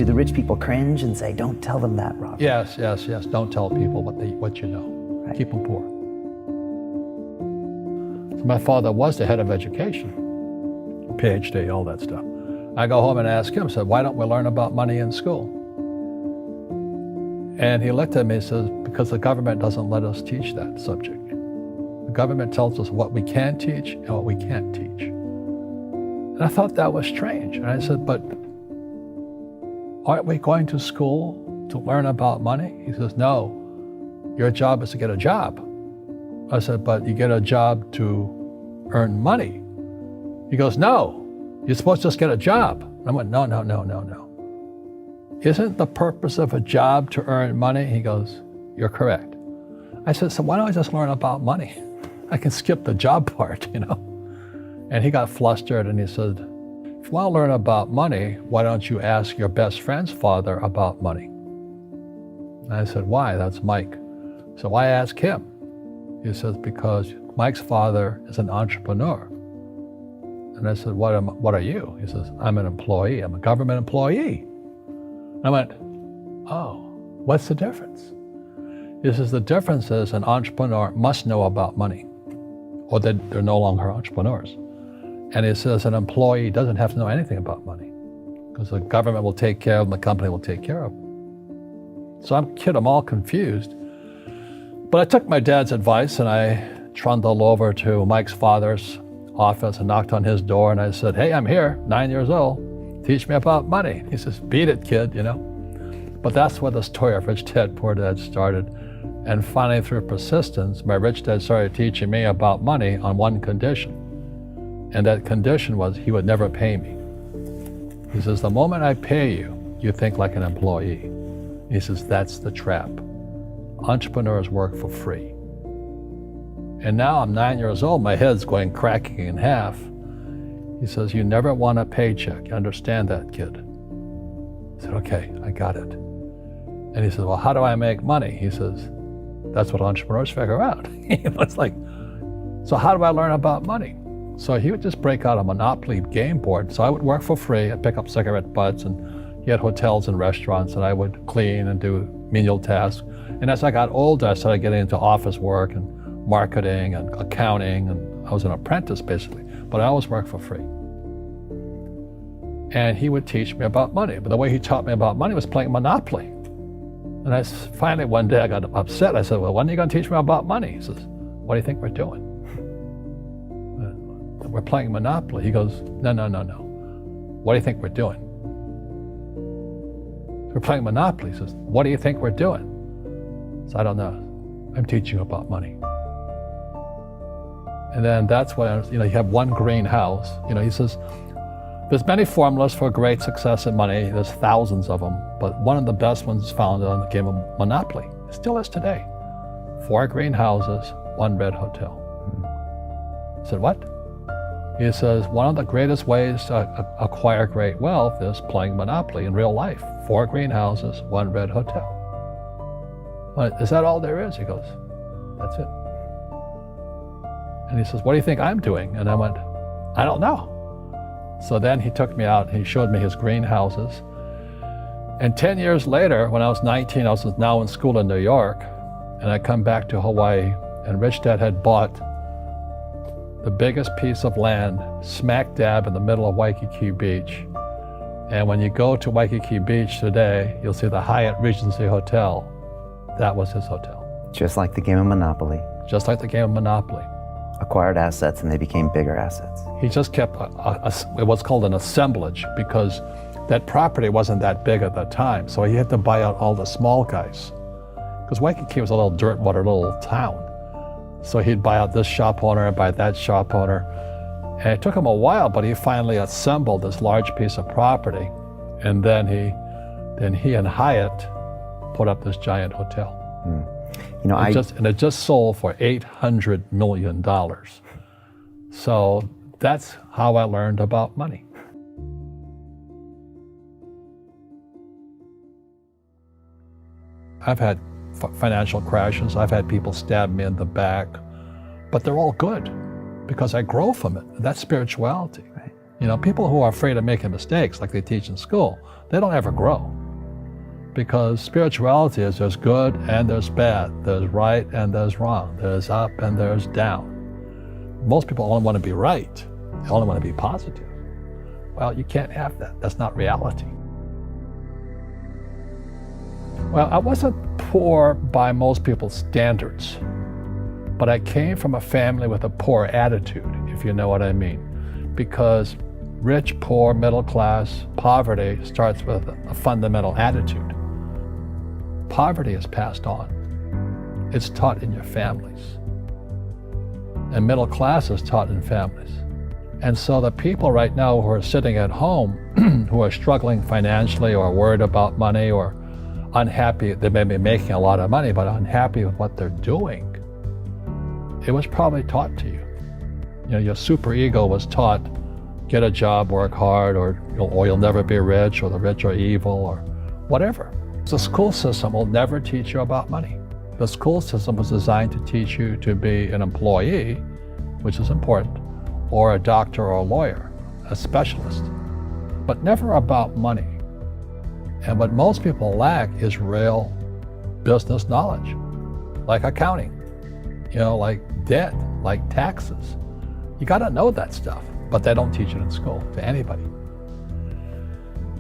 Do the rich people cringe and say, don't tell them that, Robert? Yes. Don't tell people what you know. Right. Keep them poor. So my father was the head of education, PhD, all that stuff. I go home and ask him, said, why don't we learn about money in school? And he looked at me and says, because the government doesn't let us teach that subject. The government tells us what we can teach and what we can't teach. And I thought that was strange. And I said, but aren't we going to school to learn about money? He says, no, your job is to get a job. I said, but you get a job to earn money. He goes, no, you're supposed to just get a job. I went, no. Isn't the purpose of a job to earn money? He goes, you're correct. I said, so why don't I just learn about money? I can skip the job part, you know? And he got flustered and he said, if you want to learn about money, why don't you ask your best friend's father about money? And I said, why? That's Mike. So I asked him. He says, because Mike's father is an entrepreneur. And I said, what are you? He says, I'm an employee. I'm a government employee. And I went, oh, what's the difference? He says, the difference is an entrepreneur must know about money, or they're no longer entrepreneurs. And he says an employee doesn't have to know anything about money because the government will take care of them, the company will take care of them. So I'm all confused. But I took my dad's advice and I trundled over to Mike's father's office and knocked on his door and I said, hey, I'm here, 9 years old. Teach me about money. He says, beat it, kid, you know. But that's where the story of Rich Dad, Poor Dad started. And finally, through persistence, my rich dad started teaching me about money on one condition. And that condition was he would never pay me. He says, the moment I pay you, you think like an employee. He says, that's the trap. Entrepreneurs work for free. And now I'm 9 years old, my head's going cracking in half. He says, you never want a paycheck. You understand that, kid? I said, okay, I got it. And he says, well, how do I make money? He says, that's what entrepreneurs figure out. It's like, so how do I learn about money? So he would just break out a Monopoly game board. So I would work for free. I'd pick up cigarette butts, and he had hotels and restaurants, and I would clean and do menial tasks. And as I got older, I started getting into office work and marketing and accounting, and I was an apprentice basically, but I always worked for free. And he would teach me about money, but the way he taught me about money was playing Monopoly. And finally one day I got upset. I said, well, when are you going to teach me about money? He says, what do you think we're doing? We're playing Monopoly. He goes, no. What do you think we're doing? We're playing Monopoly. He says, what do you think we're doing? So I don't know. I'm teaching you about money. And then that's when, you have one greenhouse. He says, there's many formulas for great success in money. There's thousands of them, but one of the best ones is found on the game of Monopoly. It still is today. 4 greenhouses, 1 red hotel. I said, what? He says, one of the greatest ways to acquire great wealth is playing Monopoly in real life. 4 greenhouses, 1 red hotel. Well, is that all there is? He goes, that's it. And he says, what do you think I'm doing? And I went, I don't know. So then he took me out and he showed me his greenhouses. And 10 years later, when I was 19, I was now in school in New York, and I come back to Hawaii, and Rich Dad had bought the biggest piece of land smack dab in the middle of Waikiki Beach. And when you go to Waikiki Beach today, you'll see the Hyatt Regency Hotel. That was his hotel. Just like the game of Monopoly. Just like the game of Monopoly. Acquired assets and they became bigger assets. He just kept what's called an assemblage, because that property wasn't that big at that time. So he had to buy out all the small guys. Because Waikiki was a little dirt water little town. So he'd buy out this shop owner and buy that shop owner. And it took him a while, but he finally assembled this large piece of property. And then he and Hyatt put up this giant hotel. And it just sold for $800 million. So that's how I learned about money. I've had financial crashes. I've had people stab me in the back, but they're all good because I grow from it. That's spirituality. Right. You know, people who are afraid of making mistakes, like they teach in school, they don't ever grow. Because spirituality is there's good and there's bad, there's right and there's wrong, there's up and there's down. Most people only want to be right, they only want to be positive. Well, you can't have that, that's not reality. Well, I wasn't poor by most people's standards, but I came from a family with a poor attitude, if you know what I mean. Because rich, poor, middle class, poverty starts with a fundamental attitude. Poverty is passed on. It's taught in your families. And middle class is taught in families. And so the people right now who are sitting at home, who are struggling financially or worried about money or unhappy, they may be making a lot of money, but unhappy with what they're doing, it was probably taught to you. You know, your superego was taught, get a job, work hard, or you'll never be rich, or the rich are evil, or whatever. The school system will never teach you about money. The school system was designed to teach you to be an employee, which is important, or a doctor or a lawyer, a specialist, but never about money. And what most people lack is real business knowledge, like accounting, you know, like debt, like taxes. You gotta know that stuff, but they don't teach it in school to anybody.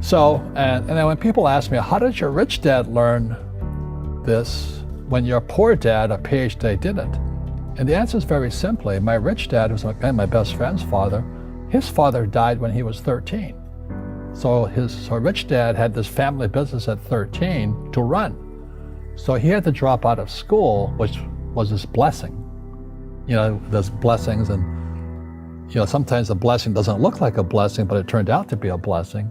So, and then when people ask me, how did your rich dad learn this when your poor dad, a PhD, didn't? And the answer is very simply, my rich dad, who's my best friend's father, his father died when he was 13. So his rich dad had this family business at 13 to run. So he had to drop out of school, which was his blessing. You know, there's blessings, and you know, sometimes the blessing doesn't look like a blessing, but it turned out to be a blessing.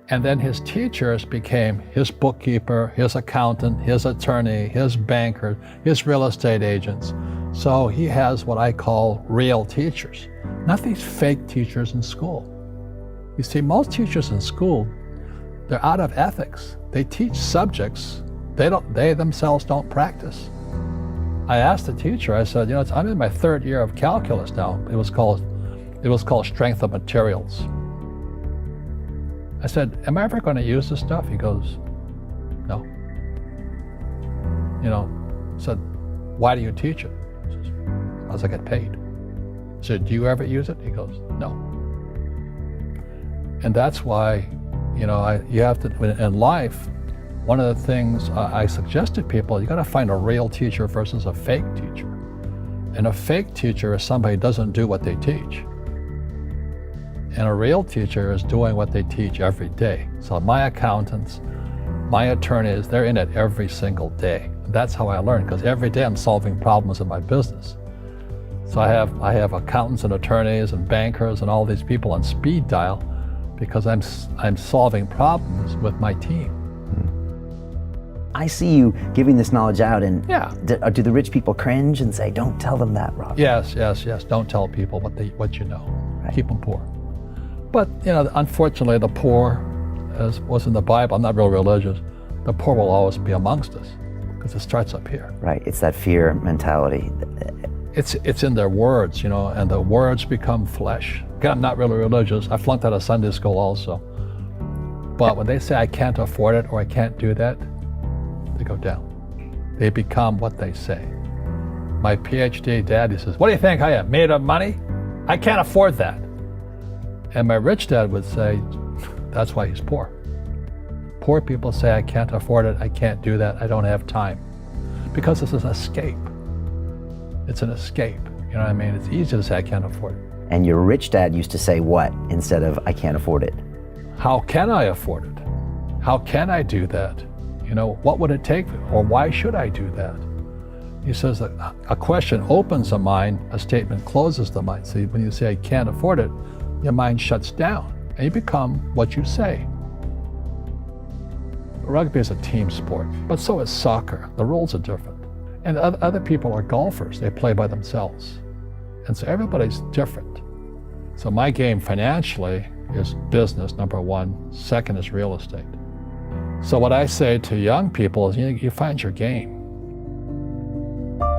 And then his teachers became his bookkeeper, his accountant, his attorney, his banker, his real estate agents. So he has what I call real teachers, not these fake teachers in school. You see, most teachers in school, they're out of ethics. They teach subjects they themselves don't practice. I asked the teacher, I said, you know, I'm in my third year of calculus now. It was called strength of materials. I said, am I ever going to use this stuff? He goes, no. You know, I said, why do you teach it? He says, because I get paid. I said, do you ever use it? He goes, no. And that's why, you know, you have to, in life, one of the things I suggest to people, you got to find a real teacher versus a fake teacher. And a fake teacher is somebody who doesn't do what they teach. And a real teacher is doing what they teach every day. So my accountants, my attorneys, they're in it every single day. And that's how I learn, because every day I'm solving problems in my business. So I have accountants and attorneys and bankers and all these people on speed dial because I'm solving problems with my team. I see you giving this knowledge out, and Yeah. do the rich people cringe and say, don't tell them that, Rob? Yes. Don't tell people what you know. Right. Keep them poor. But, you know, unfortunately, the poor, as was in the Bible, I'm not real religious, the poor will always be amongst us because it starts up here. Right, it's that fear mentality. It's in their words, you know, and the words become flesh. Again, I'm not really religious. I flunked out of Sunday school also. But when they say I can't afford it or I can't do that, they go down. They become what they say. My PhD daddy says, what do you think I am, made of money? I can't afford that. And my rich dad would say, that's why he's poor. Poor people say, I can't afford it, I can't do that, I don't have time. Because this is an escape. It's an escape, you know what I mean? It's easy to say, I can't afford it. And your rich dad used to say what instead of, I can't afford it? How can I afford it? How can I do that? You know, what would it take, or why should I do that? He says that a question opens the mind, a statement closes the mind. So when you say, I can't afford it, your mind shuts down, and you become what you say. Rugby is a team sport, but so is soccer. The rules are different. And other people are golfers. They play by themselves. And so everybody's different. So my game financially is business, number one. Second is real estate. So what I say to young people is, you find your game.